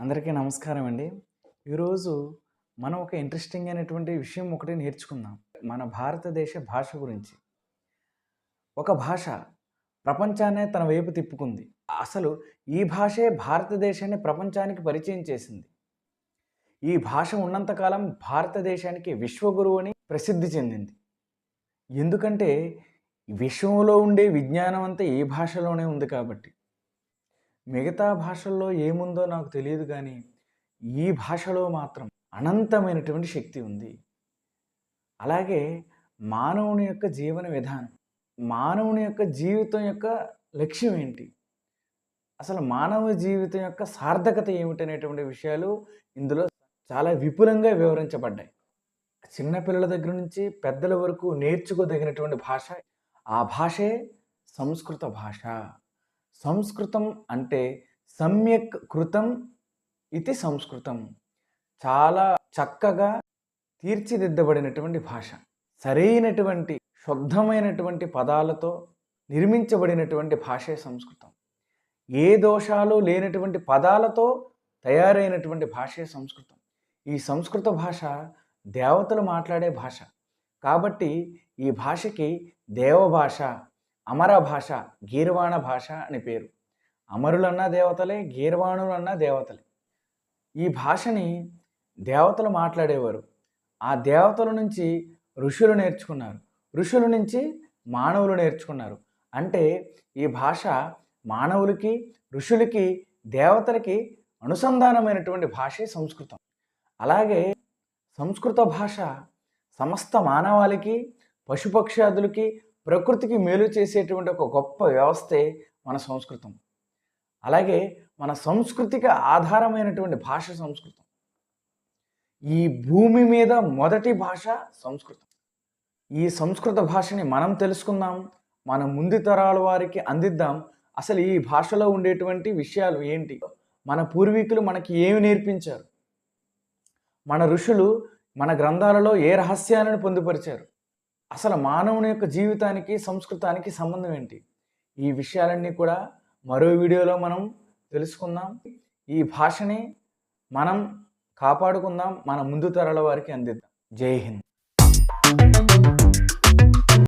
అందరికీ నమస్కారం అండి. ఈరోజు మనం ఒక ఇంట్రెస్టింగ్ అయినటువంటి విషయం ఒకటి నేర్చుకుందాం. మన భారతదేశ భాష గురించి. ఒక భాష ప్రపంచాన్నే తన వైపు తిప్పుకుంది. అసలు ఈ భాషే భారతదేశాన్ని ప్రపంచానికి పరిచయం చేసింది. ఈ భాష ఉన్నంత కాలం భారతదేశానికి విశ్వగురువు అని ప్రసిద్ధి చెందింది. ఎందుకంటే విశ్వంలో ఉండే విజ్ఞానం అంతా ఈ భాషలోనే ఉంది కాబట్టి. మిగతా భాషల్లో ఏముందో నాకు తెలియదు కానీ ఈ భాషలో మాత్రం అనంతమైనటువంటి శక్తి ఉంది. అలాగే మానవుని యొక్క జీవన విధానం, మానవుని యొక్క జీవితం యొక్క లక్ష్యం ఏంటి, అసలు మానవ జీవితం యొక్క సార్థకత ఏమిటనేటువంటి విషయాలు ఇందులో చాలా విపులంగా వివరించబడ్డాయి. చిన్నపిల్లల దగ్గర నుంచి పెద్దల వరకు నేర్చుకోదగినటువంటి భాష, ఆ భాషే సంస్కృత భాష. సంస్కృతం అంటే సమ్యక్ కృతం ఇది సంస్కృతం. చాలా చక్కగా తీర్చిదిద్దబడినటువంటి భాష, సరైనటువంటి శుద్ధమైనటువంటి పదాలతో నిర్మించబడినటువంటి భాషే సంస్కృతం. ఏ దోషాలు లేనటువంటి పదాలతో తయారైనటువంటి భాషే సంస్కృతం. ఈ సంస్కృత భాష దేవతలు మాట్లాడే భాష కాబట్టి ఈ భాషకి దేవభాష, అమర భాష, గీర్వాణ భాష అని పేరు. అమరులన్నా దేవతలే, గీర్వాణులన్నా దేవతలే. ఈ భాషని దేవతలు మాట్లాడేవారు. ఆ దేవతల నుంచి ఋషులు నేర్చుకున్నారు, ఋషుల నుంచి మానవులు నేర్చుకున్నారు. అంటే ఈ భాష మానవులకి, ఋషులకి, దేవతలకి అనుసంధానమైనటువంటి భాషే సంస్కృతం. అలాగే సంస్కృత భాష సమస్త మానవాళికి, పశుపక్షాదులకి, ప్రకృతికి మేలు చేసేటువంటి ఒక గొప్ప వ్యవస్థే మన సంస్కృతం. అలాగే మన సంస్కృతికి ఆధారమైనటువంటి భాష సంస్కృతం. ఈ భూమి మీద మొదటి భాష సంస్కృతం. ఈ సంస్కృత భాషని మనం తెలుసుకుందాం, మన ముందు తరాల వారికి అందిద్దాం. అసలు ఈ భాషలో ఉండేటువంటి విషయాలు ఏంటి, మన పూర్వీకులు మనకి ఏమి నేర్పించారు, మన ఋషులు మన గ్రంథాలలో ఏ రహస్యాలను పొందుపరిచారు, అసలు మానవుని యొక్క జీవితానికి సంస్కృతానికి సంబంధం ఏంటి, ఈ విషయాలన్నీ కూడా మరో వీడియోలో మనం తెలుసుకుందాం. ఈ భాషని మనం కాపాడుకుందాం, మన ముందు తరాల వారికి అందిద్దాం. జై హింద్.